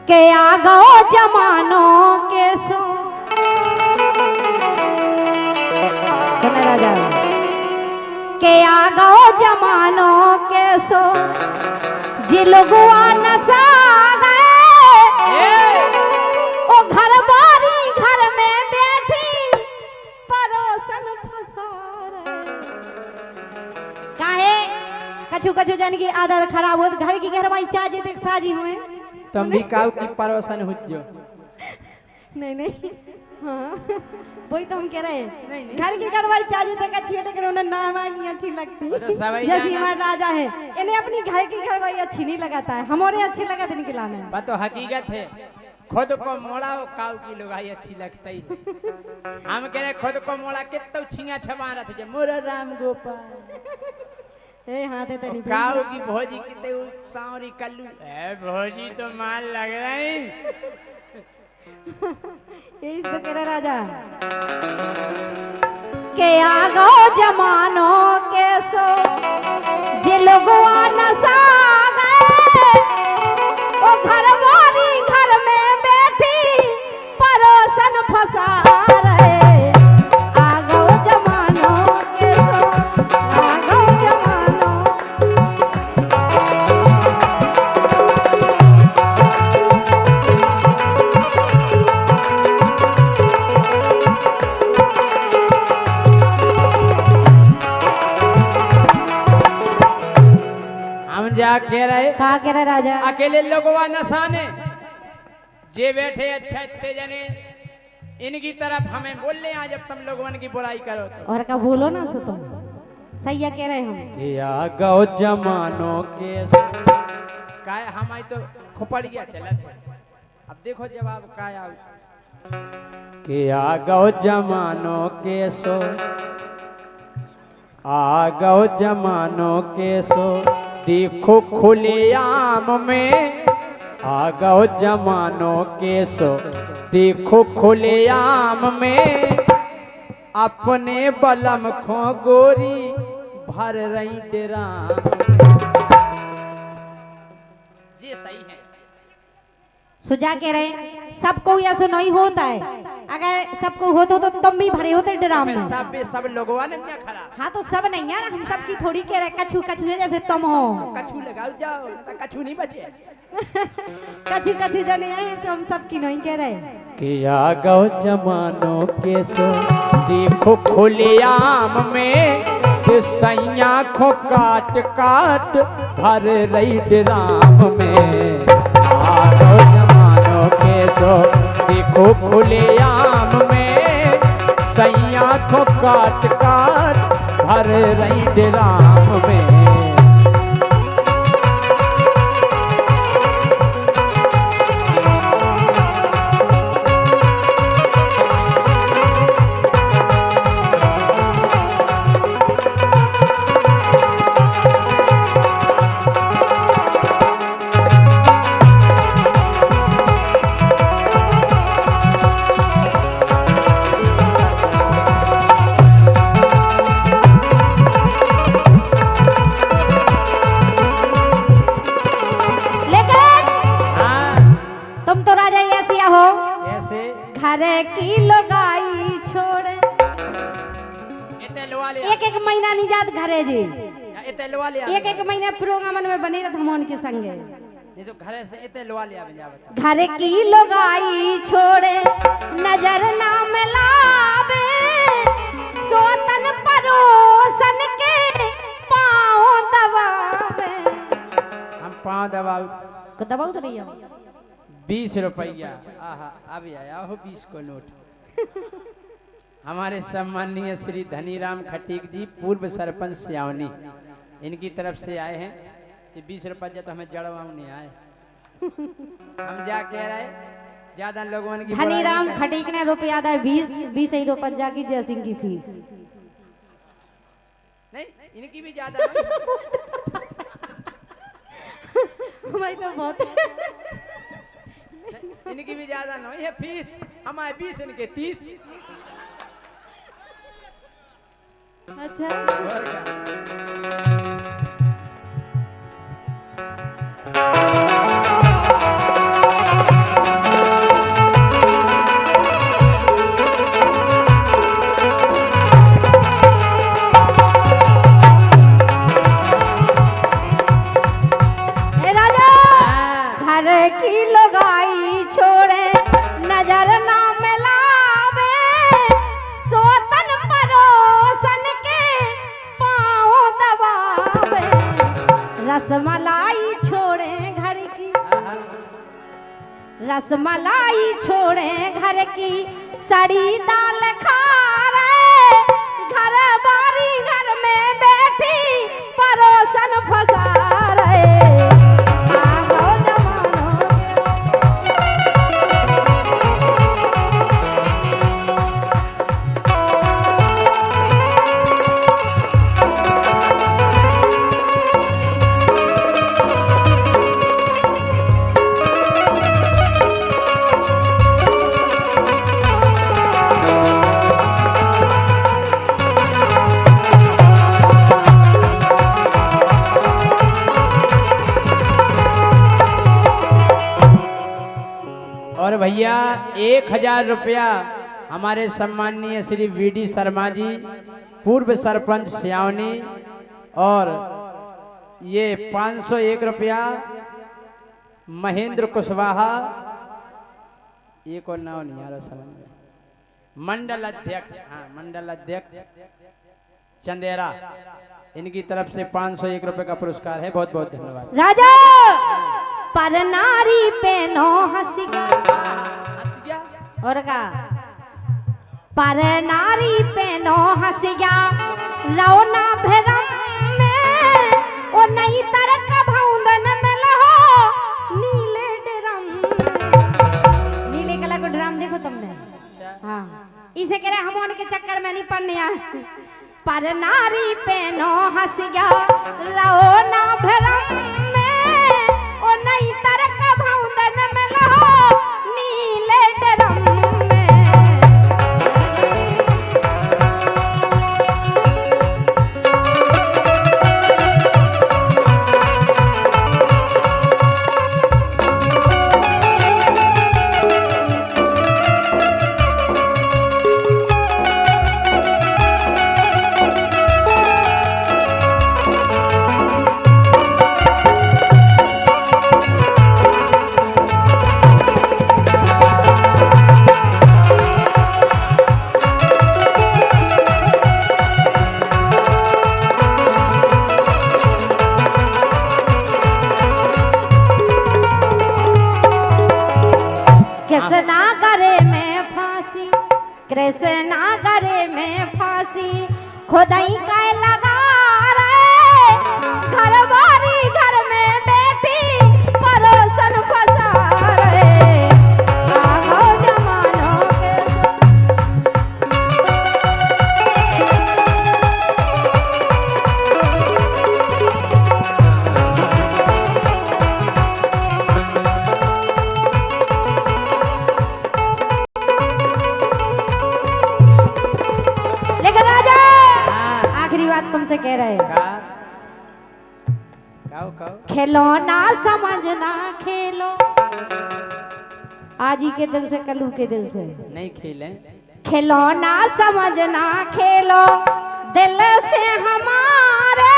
के आ गो जमानों के सो सुना राजा के आ गो जमानों के सो जिलगुआ नसा गए ओ घर बारी घर में बैठी परोसन फंसा काहे कछु कछु जन की आदत खराब हो घर की घरवाई चाचे देख साजी हुए तुम भी काऊ की परोसन हो जो नहीं नहीं हाँ वही तो हम कह रहे हैं नहीं। घर की घरवाई चाची तक अच्छी है लेकिन उन्हें नामाई नहीं अच्छी लगती वो तो सवई जैसे जाना। हमारा राजा है इन्हें अपनी घर की घरवाई अच्छी नहीं लगाता है हमारे अच्छे लगा देने के लाने बात तो हकीकत है खुद को मोड़ा वो काऊ की लुगाई अच्छी लगता ही हम कह रहे खुद को मोड़ा कितना छिंगा छमा रहा था मोरा राम गोपाल ए हाँ ते तनी काऊ की भौजी कितने सांवरी कल्लू ए भौजी तो माल लग रही यही तो कह रहा राजा के आ गो जमानों के सो जिलगुआ नसा गए ओ घर वाली घर में बैठी परोसन फंसा रहे आ गो जमानों के सो आ गो जमानों हम जा कह रहे कहा कह रहा राजा अकेले लोगवा नसाने जे बैठे अच्छा इतने जने इनकी तरफ हमें बोल ले जब तुम लोगों की बुराई करो तो और का बोलो ना सो तुम सही है कह रहे हम या गौ जमानों के काय हम आई तो खुपड़ गया चला थे अब देखो जवाब काय आउ के आ गौ जमानों के सो आ गौ जमानों के सो देखो खुले आम में आ गौ जमानों के सो देखो खुले आम में अपने बलम खो गोरी भर रही डेरा ये सही है सुजा कह रहे सबको ऐसा नहीं होता है अगर सबको होता तो तुम भी भरे होते ड्राम में सब लोगों ने क्या खरा हाँ तो सब नहीं यार हम सबकी थोड़ी कह रहे कछु कछु है जैसे तुम हो कछु लगाओ जाओ तो कछु नहीं बचे कछु कछु जने हैं तो हम सबकी नहीं कह रहे किया गौ जमानों के सो देखो खुले आम में सैया खो काट काट भर रही ड्राम में आ गौ जमानों के सो देखो खुले आम में सैया खो काट काट भर रही ड्राम में घर की लगाई छोड़ एक एक महीना नहीं जात घरे जी एक एक महीना प्रोग्राम में बने रहत हमन के संगे ये जो घरे से इते लवा लिया बजावत घर की लगाई छोड़े नजर ना मिलावे सोतन परोसन के पाँव दबावे हम पाँव दबाव को दबाऊ तो नहीं 20 रुपया आहा अभी आया हो 20 को नोट हमारे सम्माननीय श्री धनीराम खटीक जी पूर्व सरपंच सियावनी इनकी तरफ से आए हैं ये 20 रुपया तो हमें जड़वाऊ नहीं आए हम जा कह रहे ज्यादा लोगों की धनीराम खटीक ने रुपया था 20 ही रुपया की जय सिंह की फीस नहीं इनकी भी ज्यादा भाई तो बहुत इनकी भी ज्यादा नहीं है फीस हमारे 20 इनके 30 अच्छा और क्या की लुगाई छोड़े नजर ना मिलावे, सोतन परोसन के पाँव दबावे, रसमलाई छोड़े घर की, रसमलाई छोड़े घर की, सड़ी दाल खा रहे, घर बारी घर में बैठी परोसन फंसा रहे। और भैया 1000 रुपया हमारे सम्माननीय श्री वीडी शर्मा जी, पूर्व सरपंच सियावनी, और ये 501 रुपया महेंद्र कुशवाहा, ये को नाम नहीं आ रहा समझ में, मंडल अध्यक्ष, हाँ मंडल अध्यक्ष चंदेरा, इनकी तरफ से 501 रुपए का पुरस्कार है। बहुत बहुत धन्यवाद। राजा पर नारी पे नो हंस गया, और का पर नारी पे नो हंस गया, लौना भरम में ओ नहीं तरक भौंदन में लहो नीले ड्रम में। नीले कलर का ड्रम देखो तुमने, हाँ इसे कह रहे हम उनके चक्कर में नहीं पड़ने आ। पर नारी पे नो हंस गया, लौना भरम में ओ नहीं तरक भौंदन में लहो नीले ड्रम में। कृष्णा गरे में फांसी, कृष्णा गरे में फांसी, खुदाई का लगा रे, घर बारी घर में बैठी परोसन फंसा रे। आओ जमानों के तुमसे कह रहे खिलौना समझना खेलो, आज ही के दिल से कलू के दिल से नहीं खेले, खिलौना समझना खेलो, दिल से हमारे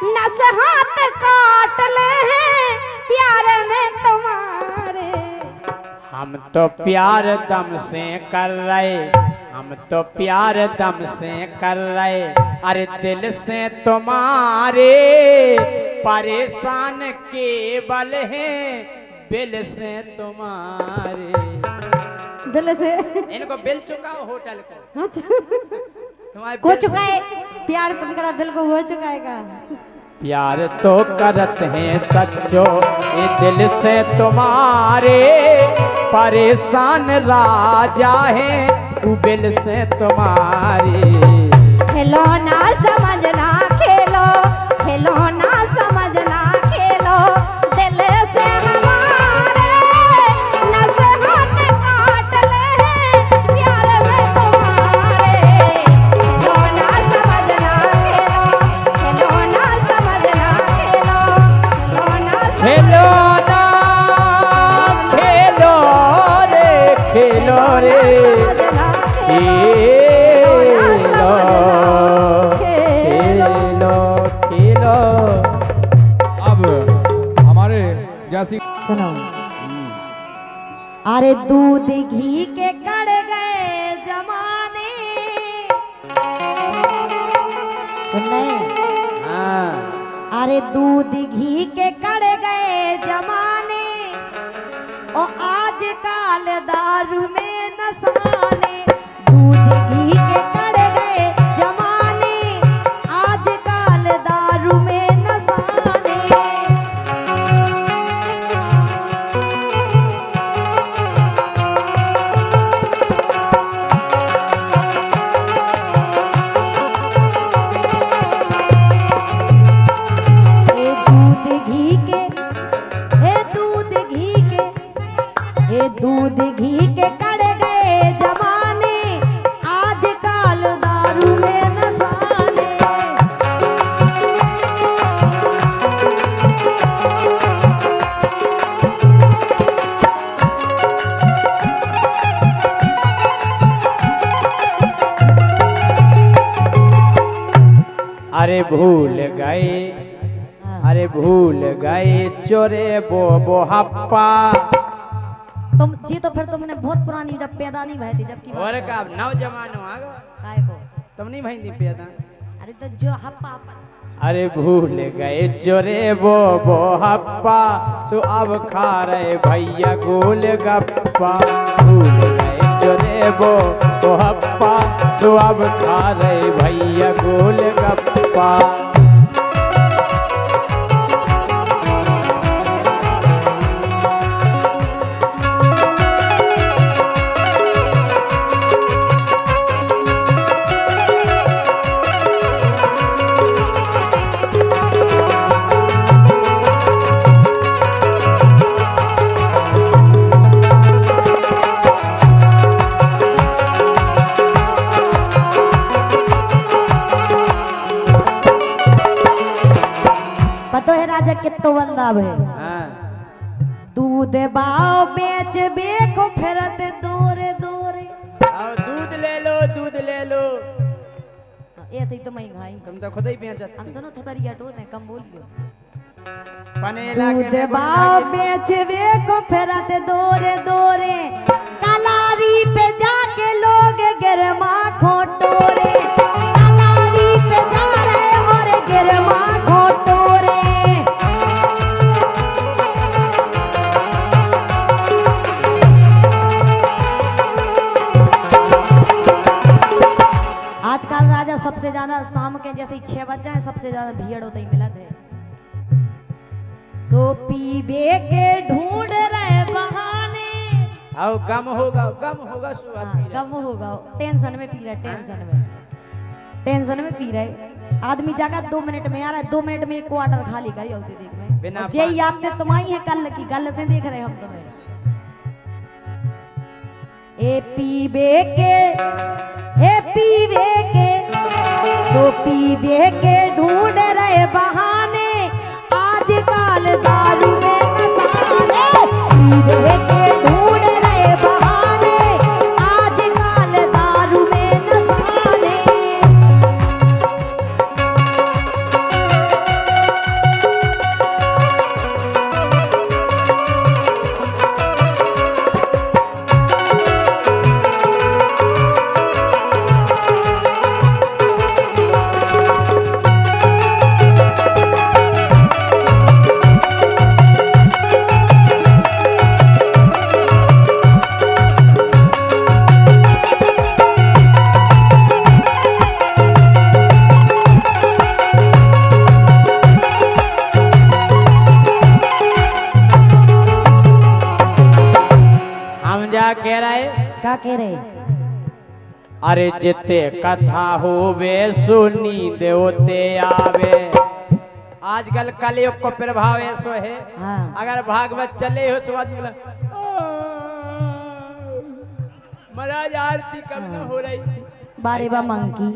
नस हाथ काट ले हैं प्यार में तुम्हारे। हम तो प्यार दम से कर रहे, हम तो प्यार दम से कर रहे, अरे दिल से तुम्हारे परेशान केवल हैं, बिल से तुम्हारे। बिल से इनको बिल चुका हो होटल को, तुम्हारे को चुका है प्यार, तुम करा बिल को हो चुका है। प्यार तो करत हैं सच्चो ये दिल से तुम्हारे, परेशान राजा है तू बिल से तुम्हारी। खिलौना समझना खेलो, खिलौना समझना खेलो, दिल से हमारे नस हाथ काट ले हैं प्यार में तुम्हारे। खिलौना समझना खेलो, खिलौना समझना खेलो, खिलौना खिलौना खेलो रे खेलो रे खेलो। सुनो। अरे दूध घी के कड़ गए जमाने, सुन रहे? हाँ। अरे दूध घी के कड़ गए जमाने, और आज काल दारू में नसाने। दूध घी के कड़ गए जमाने, आज काल दारू में नसाने। दूध घी के कड़ गए जमाने, आज काल दारू में नसाने। अरे भूल गए, अरे भूल गए चोरे बो हप्पा। तुम जी तो फिर तुमने बहुत पुरानी जब पैदा नहीं भई थी, जबकि और का नौजवान हो आगो काय को तुम नहीं भई थी पैदा। अरे तो जो हप्पा अरे भूल गए चोरे बो हप्पा, सो अब खा रहे भैया गोल गप्पा। भूल गए चोरे बो हप्पा, सो अब खा रहे भैया गोल गप्पा। पतो है राजा कितो बंदा है। हाँ। दूध बाव बेच बेको फिरत दूरे दूरे। आओ दूध ले लो, दूध ले लो। ऐसे ही तो मैं खाई। तुम तो खुद ही बेचत। हम सुनो थतरिया टोर ने कम बोलियो। पनेला के दूध बाव बेच बेको फिरत दूरे दूरे, कलारी पे जाके लोग गिरमा खोटोरे। कलारी पे जा रहे और गिरमा खोटोरे। आजकल राजा सबसे ज्यादा शाम के जैसे ही 6 बज जाए सबसे ज्यादा भीड़ होता ही मिलत है। सो पीबे के ढूंढ रहे बहाने। आओ गम होगा सुबह। गम होगा, टेंशन में पी रहा है, टेंशन में पी रहे। आदमी जागा 2 मिनट में आ रहा है, 2 मिनट में 1 क्वार्टर खाली करी होती देख में। बिना यही आपने तुम्हारी है कल की, कल से देख रहे हम तुम्हें। ए पीबे के, हे पीबे के, तो पीबे के ढूंढ रहे बहाने, आज काल दारू में नसाने। पीबे के ढूंढ रहे बहाने, आज काल दारू में नसाने। कह रहा है? क्या कह रहे? अरे जिते कथा होवे सुनी देवते आवे। आजकल कलयुग को प्रभाव ऐसो है। हाँ। अगर भागवत चले हो तो आदमी महाराज आरती कब न हो रही बारे बा मंकी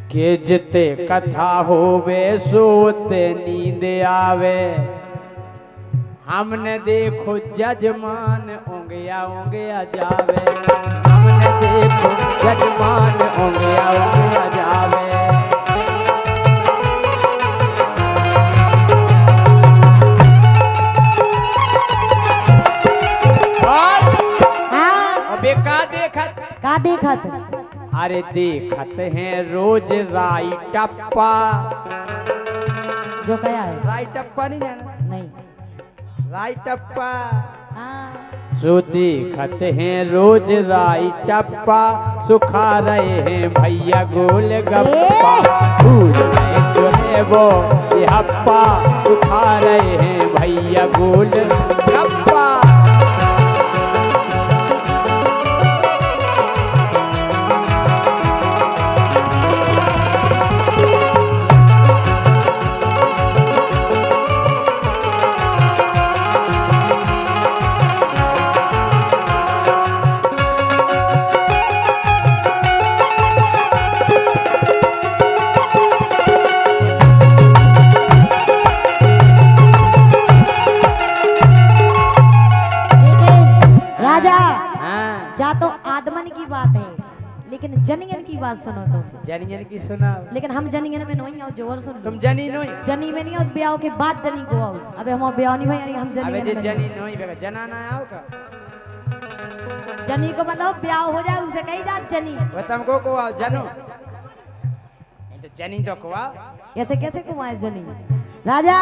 के जिते कथा होवे सोते नींद आवे। हमने देखो जजमान ओंगया जावे। हमने देखो जजमान ओंगया जावे। देखत? अरे देखत हैं रोज राई टप्पा। जो कया है? राई टप्पा नहीं जाना? नहीं। राई टप्पा हाँ। जो देखत हैं रोज राई टप्पा, सुखा रहे हैं भैया गोल गप्पा। भूल गए जो है वो ये हप्पा, सुखा रहे हैं भैया गोल गप्पा। राजा हाँ। जा तो आदमन की बात है, लेकिन जनियन की बात सुनो तो। जनियन की सुनाओ। लेकिन हम जनियन में नहीं आओ, जोर सुन लो। तुम जनी नहीं? जनी में नहीं आओ, ब्याह के बाद जनी को आओ। अबे हम ब्याह नहीं भाई, हम अबे जनियन जे में जनी नहीं बेगा जनाना आओ का? जनी को मतलब ब्याह हो जाए उसे कही जा जनी। वो तुमको को आओ जनो, नहीं तो जनी तो को आओ। ऐसे कैसे कुमार जनी? राजा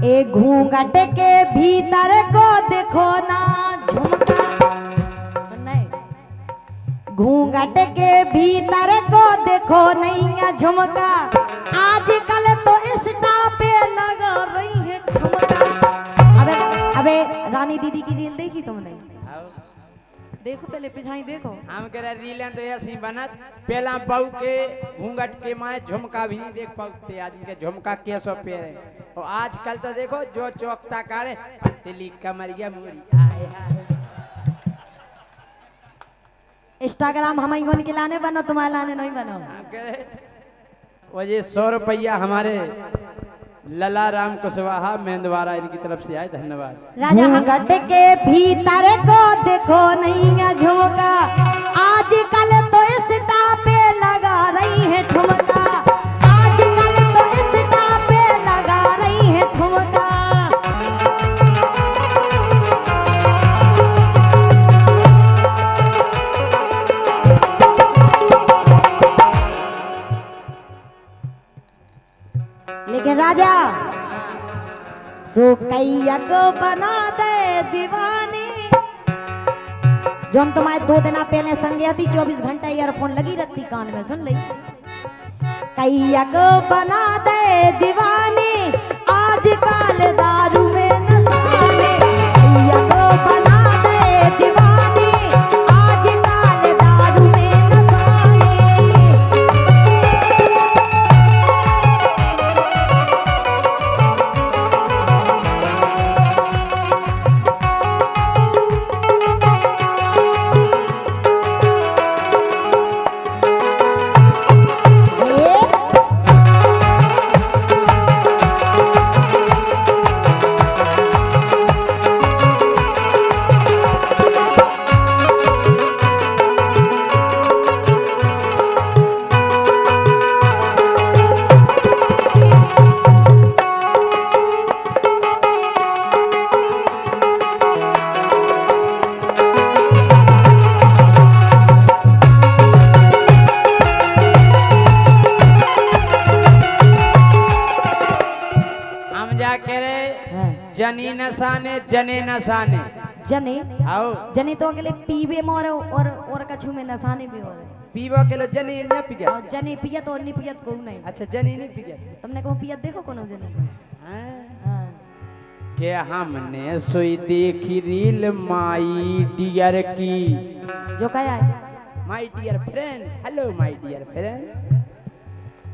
एक घूंघट के भीतर को देखो ना झुमका। सुनना है? घूंघट के भीतर को देखो नैया झुमका, आजकल तो इंस्टा पे लगा रही है ठुमका। अबे अबे रानी दीदी की रील देखी तुमने? आओ। देखो पहले पिछाई देखो। हम कह रहे रीलन तो ऐसी बनत, पहला बहू के घूंघट के माए झुमका भी नहीं देख पाते। आज के झुमका कैसो पेरे, और आजकल तो देखो जो चौकता काढ़े पतली कमरिया मोरी। आए हाय। इंस्टाग्राम हम ही के लाने बनो, तुम्हारे लाने नहीं बनो। हम कह रहे वो ये 100 रुपया हमारे लला राम कुशवाहा मेंदवारा इनकी तरफ से आए, धन्यवाद। घूंघट के भीतर को देखो नैया झुमका, आजकल तो इंस्टा पे लगा रही है ठुमका, आजकल तो इंस्टा पे लगा रही है ठुमका। लेकिन राजा सो कैया को बना दे दीवानी। जो हम तुम्हारे 2 दिन पहले संगे थी, 24 घंटा ईयरफोन लगी रहती कान में, सुन ली। कैया को बना दे दीवानी, आजकल दारू में नशाने। कैया को बना दे दीवानी, आजकल दारू में नशाने। जनी नसाने जने नसाने जने आओ जने तो अगले पीवे मोर और कछु में नसाने भी हो रहे। पीवा के लो जनी न पिया और जने पियत और नहीं पियत को नहीं। अच्छा जनी नहीं पिया तुमने कहो पियत देखो कोनो जने। हाँ। के हमने सोई देखी रील माई डियर की। जो कहा है my dear friend, hello my dear friend.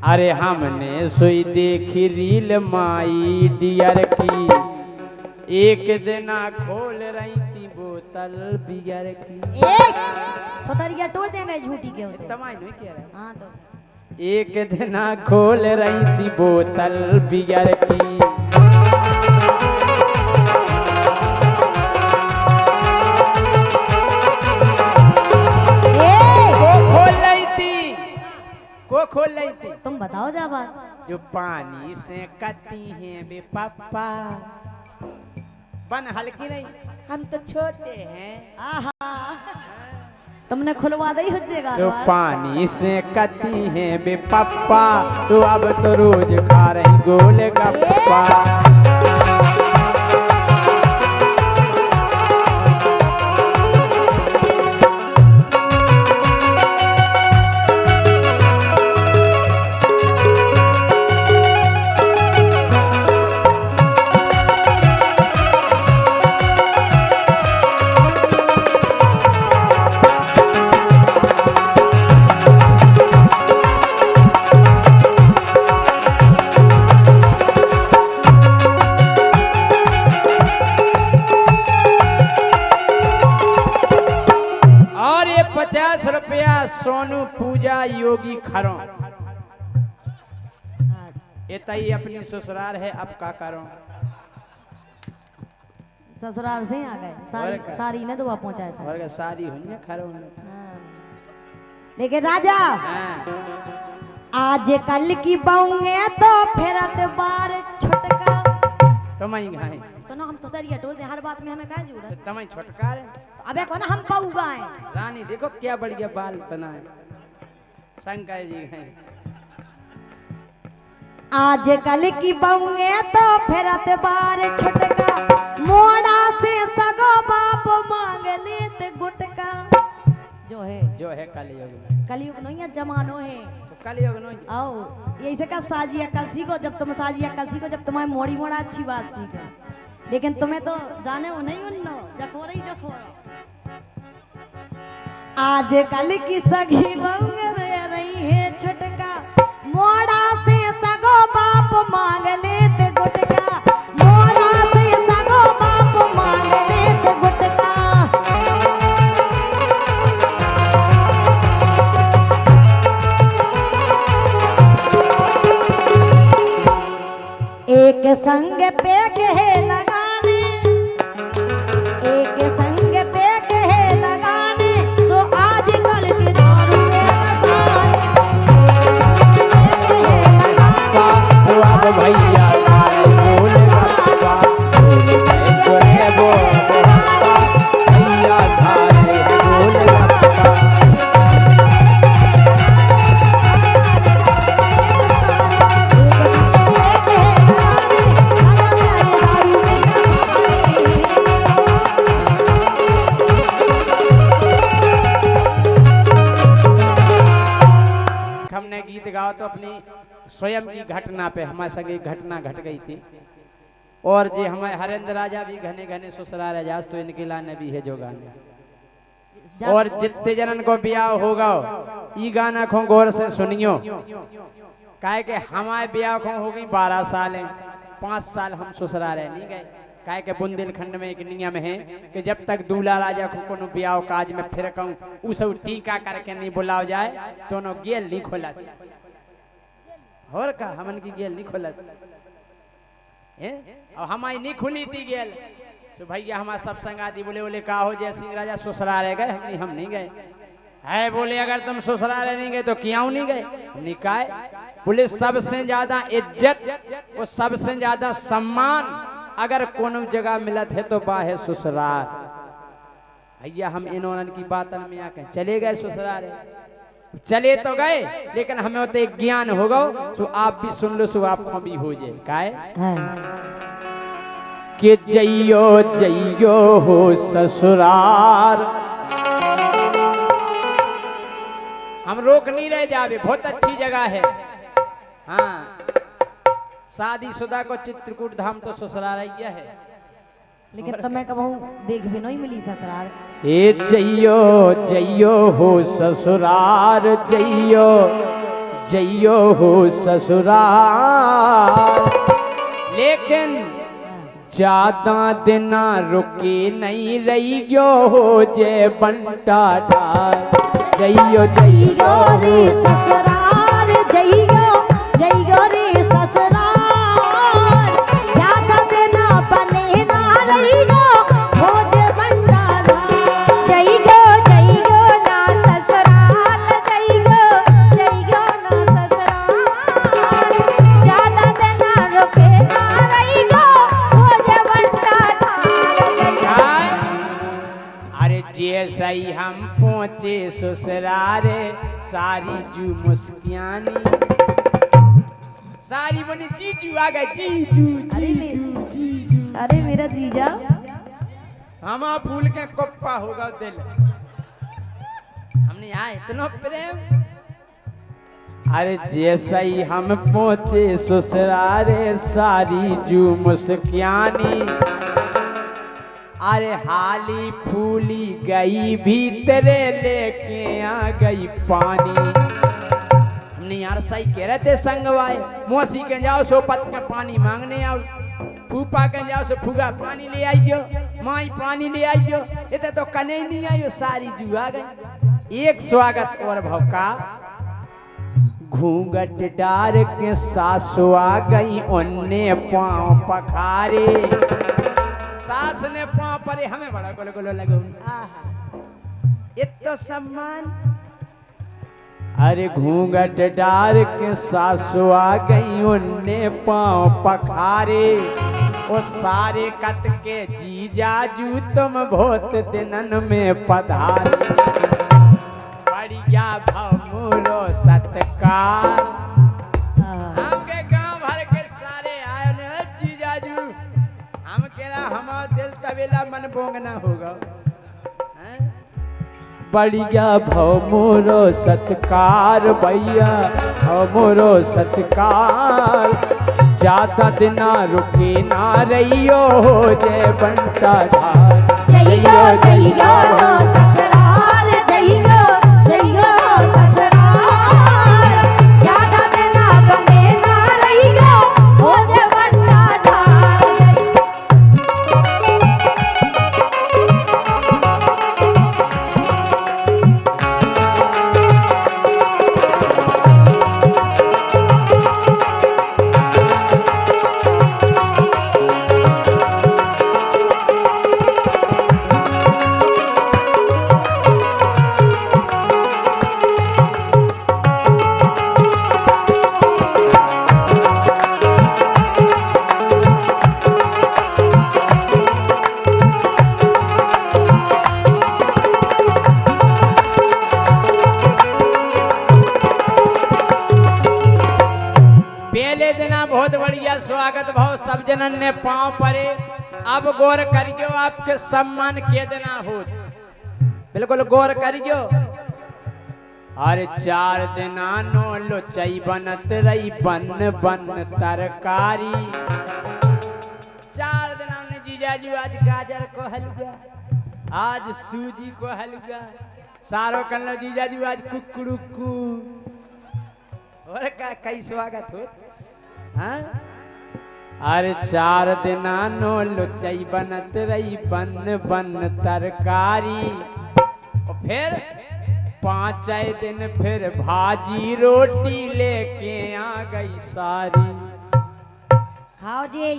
अरे हमने सोई देखी रील माई डियर की, एक दिन खोल रही थी बोतल बियर की। एक थोतरिया तोड़ देंगे झूठी के होते। तमाई नहीं कह रहे। हां तो एक दिन खोल रही थी बोतल बियर की, को खोल रही थी। तुम बताओ जा बात। जो पानी से कती हैं बे पापा, बन हल्की नहीं, हम तो छोटे हैं। आहा तुमने खुलवा दी हुज्जेगा तो पानी से कती है बे पप्पा, तो अब तो रोज खा रही गोल गप्पा। और ये 50 रुपया सोनू पूजा योगी खरों, ये तई अपनी ससुराल है, अब का करो। ससुराल से ही आ गए सारी, का? सारी ने दुआ पहुंचाए सारी। और का शादी हुई है खरों। हाँ। लेकिन राजा हाँ। आज कल की बहुएं तो फिरत बार छुटका। तुम्हारी घाय सुनो हम तो तेरी टोल दे, हर बात में हमें काहे जरूरत। तुम्हारी छोटकार है। तो अबे कौन हम पाऊ गाए रानी देखो क्या बढ़िया बाल बनाए, शंकर जी हैं। आज कल की बहुएं तो फिरत बार छुटका, मोड़ा से सगो बाप मांग लेत गुटका। जो है कलयुग में, कलयुग नहीं है जमानो है। तो कलयुग नहीं आओ यही से का साजिया कल सीखो, जब तुम साजिया कल सीखो, जब तुम्हारी मोड़ी मोड़ा अच्छी बात सीखो। लेकिन तुम्हें तो जाने वो नहीं उन्नो जखो रही जखो। आज कल की सगी बहुएं रही है छुटका, मोड़ा से सगो बाप मांग लेते गुटका, मोड़ा से सगो बाप मांग लेते गुटका। एक संग पे कहे लगाने, एक संग पे कहे लगाने, सो आज कल के दारू में नसाने। तो अब भैया बोल गप्पा, जो है वो भैया थारे बोल गप्पा। हमने गीत गाओ तो अपनी स्वयं की घटना पे हमारे संग एक घटना घट गई थी। और जे हमारे हरेंद्र राजा भी घने घने ससुराल रजास, तो इनके लाने भी है जो गाने। और जितने जनन को ब्याह होगा ई गाना को गौर से सुनियो, काहे के हमारे ब्याह को हो गई 12 साल, 5 साल हम ससुराल नहीं गए। काहे के बुंदेलखंड में एक नियम है कि जब तक दूल्हा राजा को कोनो ब्याह काज में फिर कहूँ उस टीका करके नहीं बुलाओ जाए तो नो गेल नहीं खोला। और का हमन की गेल नहीं खोला और हमारी नहीं खुली थी गेल। तो भैया हमारा सब संगाती बोले बोले का हो जय सिंह राजा ससुराल गए, हम नहीं गए। है बोले अगर तुम ससुराल नहीं गए तो क्यों नहीं गए? निकाय बोले सबसे ज्यादा इज्जत और सबसे ज्यादा सम्मान अगर कोनो जगह मिलत है तो बा है ससुराल। भैया हम इन्होंने की बात में आके चले गए ससुराल, चले तो गए लेकिन हमें होते एक ज्ञान होगा तो आप भी सुन लो, सो आपको भी हो जाए। काहे कि जइयो जइयो हो ससुराल, हम रोक नहीं रह जावे, बहुत अच्छी जगह है। हाँ शादीशुदा को चित्रकूट धाम तो ससुराल है, लेकिन तुम्हें कबहू देख भी नहीं मिली ससुराल। ए जइयो जइयो हो ससुराल, जइयो जइयो हो ससुराल। लेकिन ज्यादा दिना रुके नहीं रही गयो हो जे बंटा ढाल। जइयो जइयो रे ससुराल, जइयो जइयो रे ससुराल, ज्यादा देना बने ना रही गो हो जे बंडारा। जइगो जइगो ना ससुराल, जइगो जइगो ना ससुराल, ज्यादा देना रुके ना रहिगो हो जे बंटा ढाल। अरे जे जैसे ही हम पहुंचे ससुरारे सारी जू मुस्कियानी सारी बनी जीजू आ गए जीजू जीजू जीजू अरे मेरा जीजा हमा फूल के कोप्पा होगा दिल हमने यहाँ इतना प्रेम अरे जैसे ही हम पहुंचे ससुरारे सारी जू मुस्कियानी अरे हाली फूली गई भीतरे लेके आ गई पानी हमने यार सही कह रहे थे संगवाए मौसी के जाओ सो पत के पानी मांगने आओ फूफा के जाओ सो फूगा पानी ले आइयो माई पानी ले आइयो इतने तो कने नहीं आइयो सारी जू आ गई एक स्वागत और भौका घूंघट डार के सासु आ गई उनने पांव पखारे सास ने पांव परे हमें बड़ा गोलो गोलो लगे इतना सम्मान अरे घूंघट डार के सासु आ गई उनने पांव पखारे वो सारे कत के जीजाजू तुम बहुत दिनन में पधारे बढ़िया भमरो सत्कार हमके गांव भर के सारे आए ने जीजाजू हम केला हमारा दिल तबेला मन बोंगना होगा बढ़िया भमरो सत्कार भैया भमरो सत्कार ज्यादा दिना रुके ना रहियो हो जय बंटा ढाल जइयो जइयो ससुराल जइयो जइयो ससुराल ज्यादा देना बने ना रहियो हो जवन्ना ढाल बहुत बढ़िया स्वागत भाव सब जनन ने पांव परे अब गौर करियो आपके सम्मान के देना हो बिल्कुल गौर करियो अरे 4 दिना नो लुचई बनत रही बन बन तरकारी 4 दिना ने जीजाजी आज गाजर को हलवा आज सूजी को हलवा सारो कल जीजाजी आज कुकड़ू और का कई स्वागत हो हाँ? अरे 4 दिना नो लुचई बनत रही बन बन तरकारी और फिर 5 दिन फिर भाजी रोटी लेके आ गई सारी हाँ जी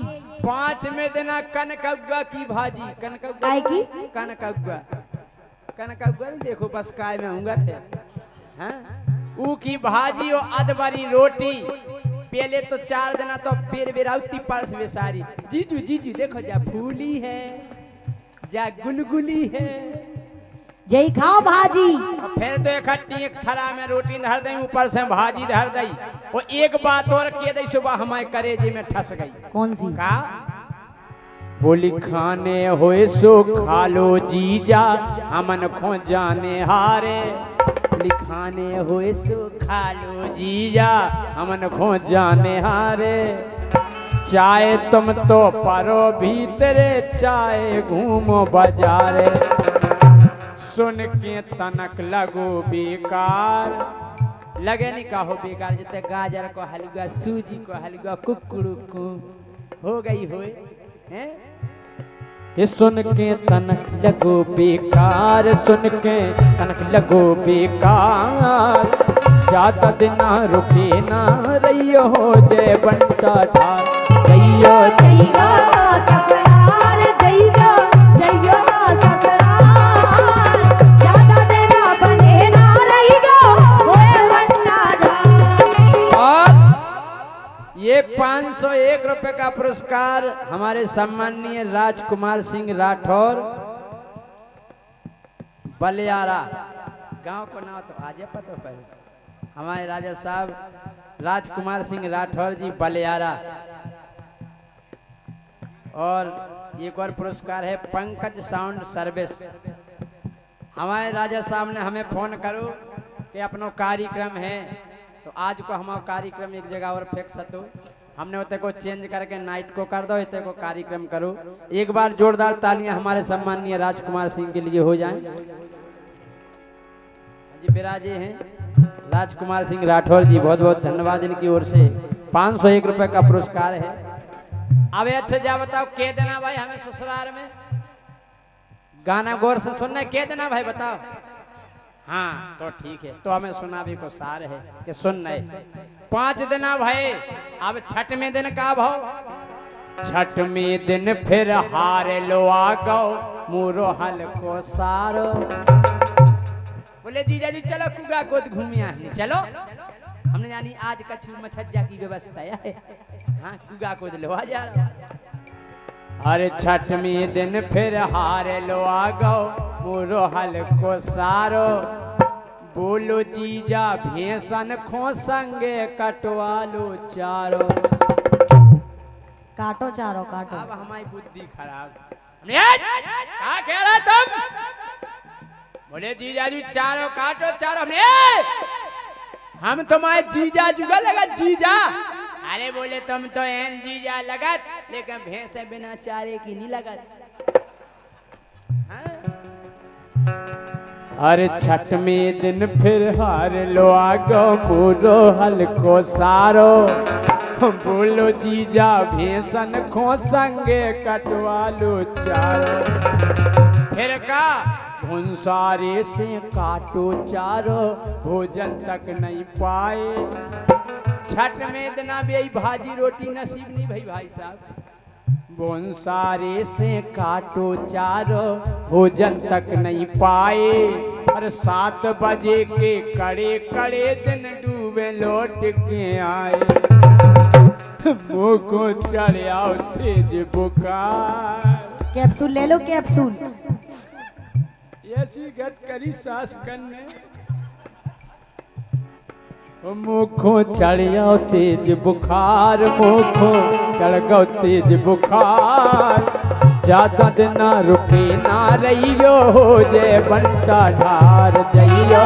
5वें दिन कनकौआ की भाजी कनकौआ की कनकौआ देखो बस काय में होंगे थे हाँ? ऊ की भाजी और अदबरी रोटी पहले तो 4 दिना तो पेर बेराउती पर्स में सारी जीजू जीजू देखो जा फूली है जा गुलगुली है जय खाओ भाजी फिर तो इकट्ठी एक थरा में रोटी धर दई ऊपर से भाजी धर दई वो एक बात और के दई सुबह हमारे करेजे में ठस गई कौन सी का बोली खाने होए सो खा लो जीजा हमन खो जाने हारे लिखाने होए सो खा लो जीजा हमन खो जाने हारे चाय तुम तो परो भीतरे चाय घूमो बाजारे सुन के तनक लगो बेकार लगे नहीं कहो बेकार जैसे गाजर को हलवा सूजी को हलवा कुकड़ू को हो गई होए हैं ये सुन के तनक लगो बेकार सुन के तनक लगो बेकार ज्यादा दिना रुके ना रहियो हो जय बंटा ढाल जइयो जइयो ससुराल जइयो जइयो ससुराल ज्यादा देना बने ना रहियो हो जवन्ना ढाल और ये 501 रुपए का पुरस्कार हमारे सम्माननीय राजकुमार सिंह राठौर बलियारा गांव को नाम तो आजे पता पहले हमारे राजा साहब राजकुमार सिंह राठौर जी बलियारा। और एक और पुरस्कार है पंकज साउंड सर्विस। हमारे राजा साहब ने हमें फोन करो कि अपनो कार्यक्रम है तो आज को हमारा कार्यक्रम एक जगह और फिक्स तो हमने उते को चेंज करके नाइट को कर दो, इतने को कार्यक्रम करो। एक बार जोरदार तालियां हमारे सम्माननीय राजकुमार सिंह के लिए हो जाएं। जी विराजे हैं राजकुमार सिंह राठौर जी, बहुत बहुत धन्यवाद इनकी ओर से 501 रुपए का पुरस्कार है। अब अच्छा जा बताओ के देना भाई हमें ससुराल में गाना गौर से सुनना के देना भाई बताओ। हाँ तो ठीक है, तो हमें सुना भी को सार है कि सुन नहीं 5 दिन भाई। अब छठ में दिन का भाव, छठ में दिन फिर हार लो आ गो मोरो हल को सारो। बोले जीजा जी चलो कुगा को घूमिया चलो। हमने जानी आज कछु मछज्जा की व्यवस्था है। हाँ कुगा को लो आ जा। अरे छठ में दिन फिर हार लो आ गो मोरो हल को सारो। बोलो जीजा भेसन खो संगे कटवालो चारो। काटो चारो काटो। अब हमारी बुद्धि खराब। क्या कह रहे तुम? बोले जीजा जी चारो काटो चारो। हम तुम्हारे जीजा जुगा लगा जीजा। अरे बोले तुम तो एन जीजा लगत लेकिन भैंसे बिना चारे की नहीं लगत। हाँ? अरे छठ में दिन फिर हार लो आगो मोरो हल को सारो। बोलो जीजा भैंसन खो संगे कटवालो चारो। फिर का भुंसारे से काटो चारो भोजन तक नहीं पाए। छठ में इतना भी भाजी रोटी नसीब नहीं भाई भाई साहब। भुंसारे से काटो चारो भोजन तक नहीं पाए। और 7 बजे के कड़े कड़े दिन डूबे लौट के आए। मुँह को चढ़ आओ तेज बुखार। कैप्सूल ले लो कैप्सूल। ऐसी गत करी सास करने मुखो चढ़ आओ तेज बुखार। मुखो चढ़ गो तेज बुखार। ज्यादा दिन रुके ना रहियो हो जय बंटा धार जइयो।